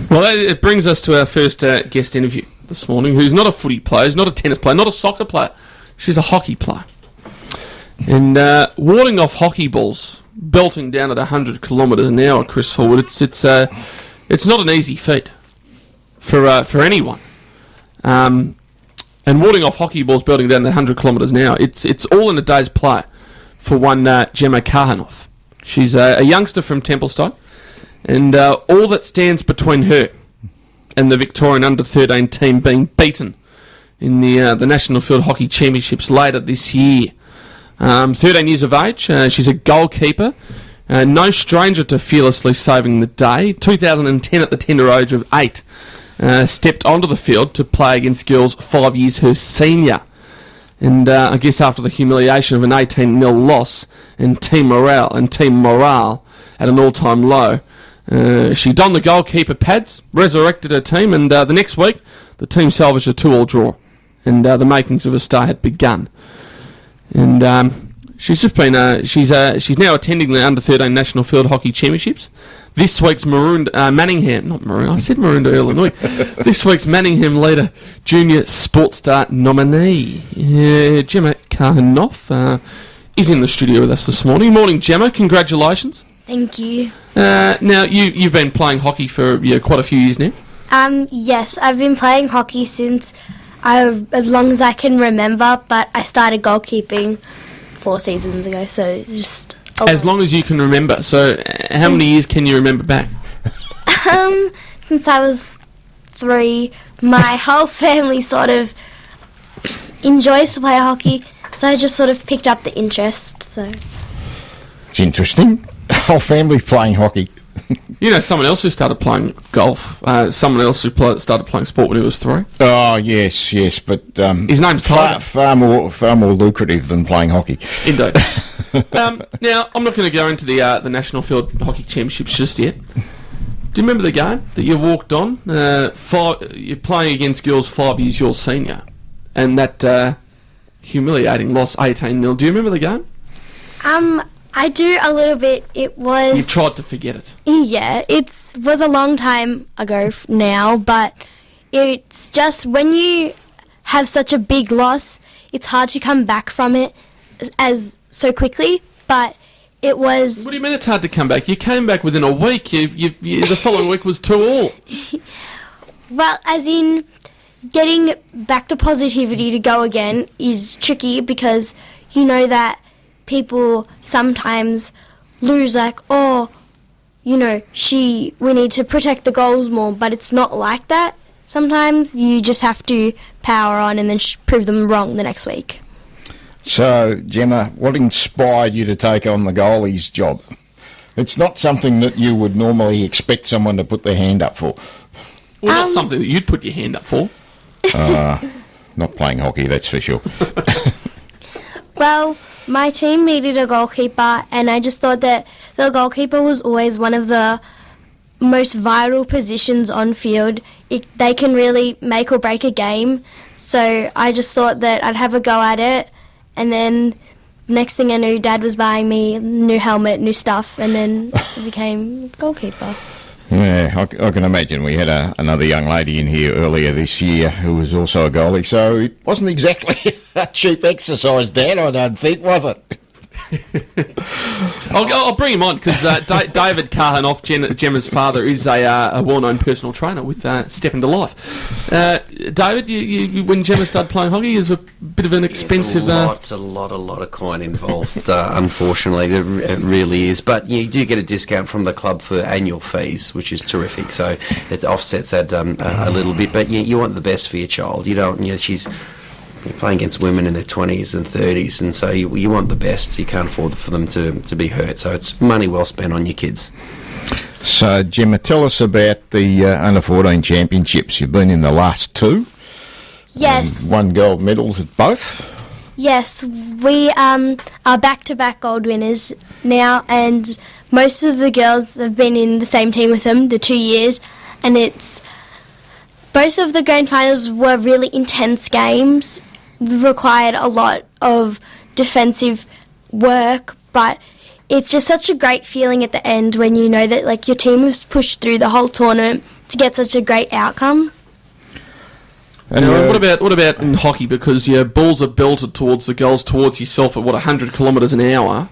Well, it brings us to our first guest interview this morning, who's not a footy player, who's not a tennis player, not a soccer player. She's a hockey player. And warding off hockey balls, belting down at 100 kilometres an hour, Chris Hallwood, it's not an easy feat for anyone. And warding off hockey balls, belting down at 100 kilometres an hour, it's all in a day's play for one Gemma Kahanoff. She's a youngster from Templestowe, and all that stands between her and the Victorian under-13 team being beaten in the National Field Hockey Championships later this year. 13 years of age, she's a goalkeeper, no stranger to fearlessly saving the day. 2010, at the tender age of 8, stepped onto the field to play against girls 5 years her senior. And I guess after the humiliation of an 18-0 loss and team morale at an all-time low, she donned the goalkeeper pads, resurrected her team, and the next week the team salvaged a 2-2 draw, and the makings of a star had begun. And she's just been she's now attending the under-13 National Field Hockey Championships. This week's Manningham Illinois. This week's Manningham Leader Junior Sports Star nominee, Gemma Kahanoff, is in the studio with us this morning. Morning, Gemma. Congratulations. Thank you. Now, you've been playing hockey for quite a few years now. Yes, I've been playing hockey since as long as I can remember, but I started goalkeeping 4 seasons ago, so it's just... As long as you can remember. So how many years can you remember back? Since I was 3, my whole family sort of enjoys to play hockey, so I just sort of picked up the interest. So it's interesting. The whole family playing hockey. You know someone else who started playing golf, someone else who started playing sport when he was 3? Oh, yes, but... his name's Tiger. Far more lucrative than playing hockey. Indeed. Now, I'm not going to go into the National Field Hockey Championships just yet. Do you remember the game that you walked on? You're playing against girls 5 years your senior, and that humiliating loss 18-0. Do you remember the game? I do a little bit. It was... You tried to forget it. Yeah, it was a long time ago now, but it's just when you have such a big loss, it's hard to come back from it as so quickly, but it was... What do you mean it's hard to come back? You came back within a week. The following week was 2-2. Well, as in, getting back the positivity to go again is tricky because you know that people sometimes lose, like, we need to protect the goals more, but it's not like that. Sometimes you just have to power on and then prove them wrong the next week. So, Gemma, what inspired you to take on the goalie's job? It's not something that you would normally expect someone to put their hand up for. Well, not something that you'd put your hand up for. Not playing hockey, that's for sure. Well, my team needed a goalkeeper, and I just thought that the goalkeeper was always one of the most vital positions on field. They can really make or break a game, so I just thought that I'd have a go at it, and then next thing I knew, Dad was buying me a new helmet, new stuff, and then I became goalkeeper. Yeah, I can imagine. We had another young lady in here earlier this year who was also a goalie, so it wasn't exactly a cheap exercise, Dad, I don't think, was it? I'll bring him on because David Kahanoff, Gemma's father, is a well-known personal trainer with Step Into Life. David, you when Gemma started playing hockey, it was a bit of an expensive... There's a lot of coin involved, unfortunately. It really is. But you do get a discount from the club for annual fees, which is terrific. So it offsets that a little bit. But you want the best for your child. You don't... You're playing against women in their 20s and 30s, and so you want the best. You can't afford for them to be hurt, so it's money well spent on your kids. So, Gemma, tell us about the Under-14 Championships. You've been in the last 2. Yes. Won gold medals at both. Yes, we are back-to-back gold winners now, and most of the girls have been in the same team with them the 2 years, and both of the grand finals were really intense games, required a lot of defensive work, but it's just such a great feeling at the end when you know that like your team has pushed through the whole tournament to get such a great outcome. And Now, what about in hockey? Because your balls are belted towards the goals, towards yourself at 100 kilometres an hour.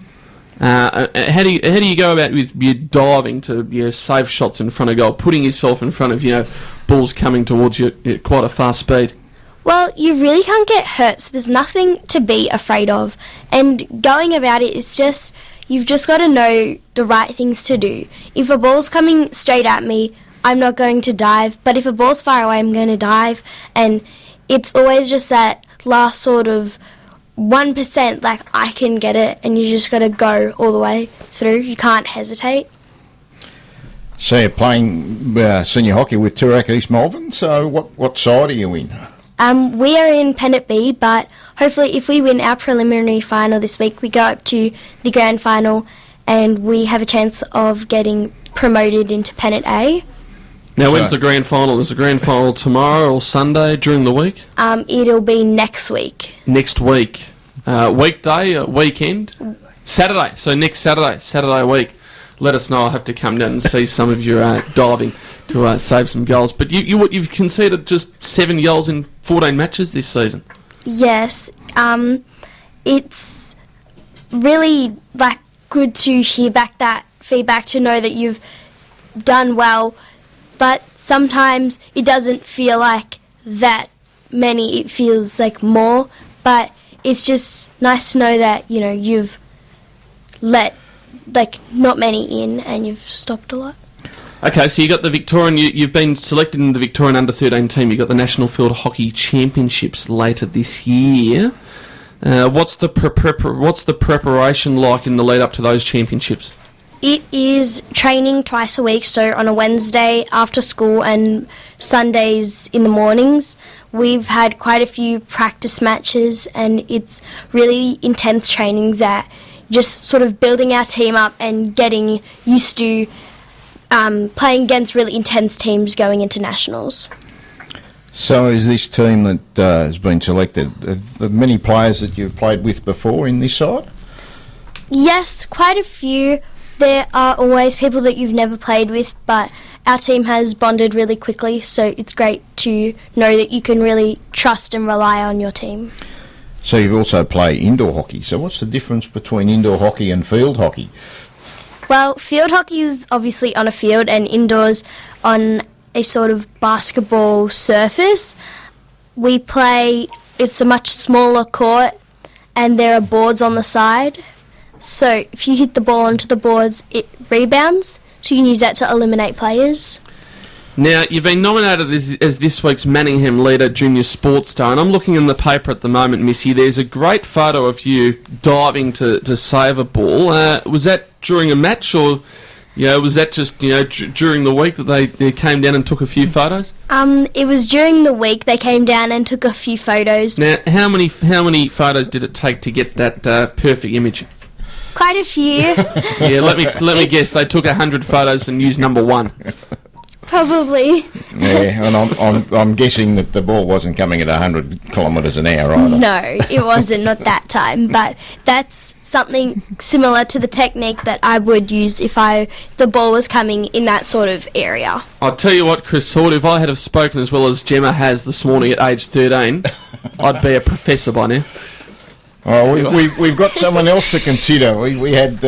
How do you go about with your diving to save shots in front of goal, putting yourself in front of balls coming towards you at quite a fast speed? Well, you really can't get hurt, so there's nothing to be afraid of. And going about it is just, you've just got to know the right things to do. If a ball's coming straight at me, I'm not going to dive, but if a ball's far away, I'm going to dive. And it's always just that last sort of 1%, like I can get it, and you just got to go all the way through. You can't hesitate. So you're playing senior hockey with Toorak East Malvern, so what side are you in? We are in Pennant B, but hopefully if we win our preliminary final this week, we go up to the grand final and we have a chance of getting promoted into Pennant A. Now, when's the grand final? Is the grand final tomorrow or Sunday during the week? It'll be next week. Next week. Weekday, weekend? Saturday. So next Saturday week. Let us know. I'll have to come down and see some of your diving to save some goals. But you've conceded just 7 goals in 14 matches this season. Yes. It's really good to hear back that feedback, to know that you've done well. But sometimes it doesn't feel like that many. It feels like more. But it's just nice to know that, you've let not many in and you've stopped a lot. Okay, so you got the Victorian. You've been selected in the Victorian Under-13 team. You got the National Field Hockey Championships later this year. What's the preparation like in the lead up to those championships? It is training twice a week, so on a Wednesday after school and Sundays in the mornings. We've had quite a few practice matches, and it's really intense trainings that just sort of building our team up and getting used to playing against really intense teams going into nationals. So is this team that has been selected, have there many players that you've played with before in this side? Yes, quite a few. There are always people that you've never played with, but our team has bonded really quickly, so it's great to know that you can really trust and rely on your team. So you've also played indoor hockey. So what's the difference between indoor hockey and field hockey? Well, field hockey is obviously on a field and indoors on a sort of basketball surface. It's a much smaller court and there are boards on the side. So if you hit the ball onto the boards, it rebounds, so you can use that to eliminate players. Now, you've been nominated as this week's Manningham Leader Junior Sports Star, and I'm looking in the paper at the moment, Missy. There's a great photo of you diving to save a ball. Was that during a match, or was that just during the week that they came down and took a few photos? It was during the week they came down and took a few photos. Now, how many photos did it take to get that perfect image? Quite a few. Yeah, let me guess. They took 100 photos and used number 1. Probably. Yeah, and I'm guessing that the ball wasn't coming at 100 kilometres an hour either. No, it wasn't, not that time. But that's something similar to the technique that I would use if the ball was coming in that sort of area. I'll tell you what, Chris Hall, if I had have spoken as well as Gemma has this morning at age 13, I'd be a professor by now. Oh, we've got someone else to consider. We had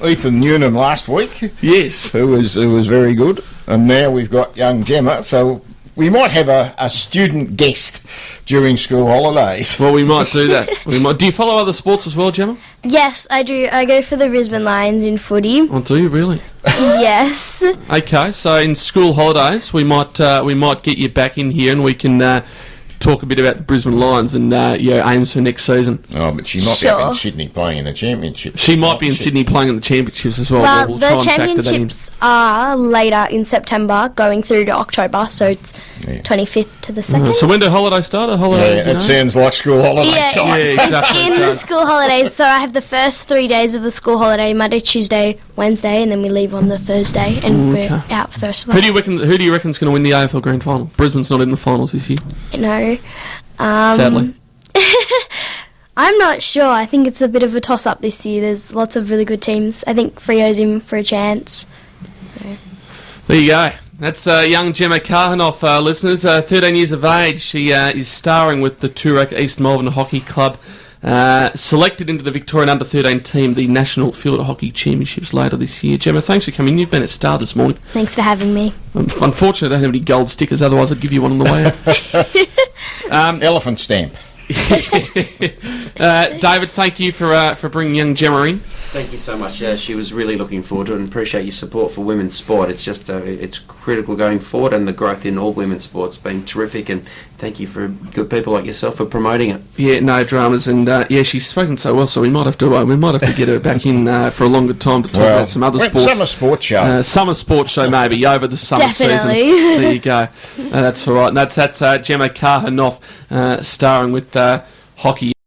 Ethan Newnham last week. Yes, who was very good, and now we've got young Gemma. So we might have a student guest during school holidays. Well, we might do that. Do you follow other sports as well, Gemma? Yes, I do. I go for the Brisbane Lions in footy. Oh, do you really? Yes. Okay, so in school holidays, we might get you back in here, and we can talk a bit about the Brisbane Lions and aims for next season. Oh, but she might be up in Sydney playing in the championship. She might be in Sydney playing in the championships as well. Well, we'll the championships are later in September, going through to October, so it's 25th to the 2nd. So when do holidays start? It sounds like school holiday time. Yeah, exactly. It's in the school holidays, so I have the first 3 days of the school holiday, Monday, Tuesday, Wednesday, and then we leave on the Thursday, and we're out for the rest of the Who do you reckon's going to win the AFL Grand Final? Brisbane's not in the finals this year. No. Sadly. I'm not sure. I think it's a bit of a toss-up this year. There's lots of really good teams. I think Freo's in for a chance. There you go. That's young Gemma Carhanoff, listeners, 13 years of age. She is starring with the Toorak East Melbourne Hockey Club. Selected into the Victorian Under-13 team, the National Field Hockey Championships later this year. Gemma, thanks for coming. You've been a star this morning. Thanks for having me. Unfortunately, I don't have any gold stickers, otherwise I'd give you one on the way out. Elephant stamp. David, thank you for bringing young Gemma in. Thank you so much. She was really looking forward to it, and appreciate your support for women's sport. It's just it's critical going forward, and the growth in all women's sports been terrific. And thank you for good people like yourself for promoting it. Yeah, no dramas, and she's spoken so well. So we might have to get her back in for a longer time to talk about some other sports. Summer sports show. Summer sports show maybe over the summer Definitely. season. There you go. That's all right. And that's Gemma Carhanoff starring with hockey.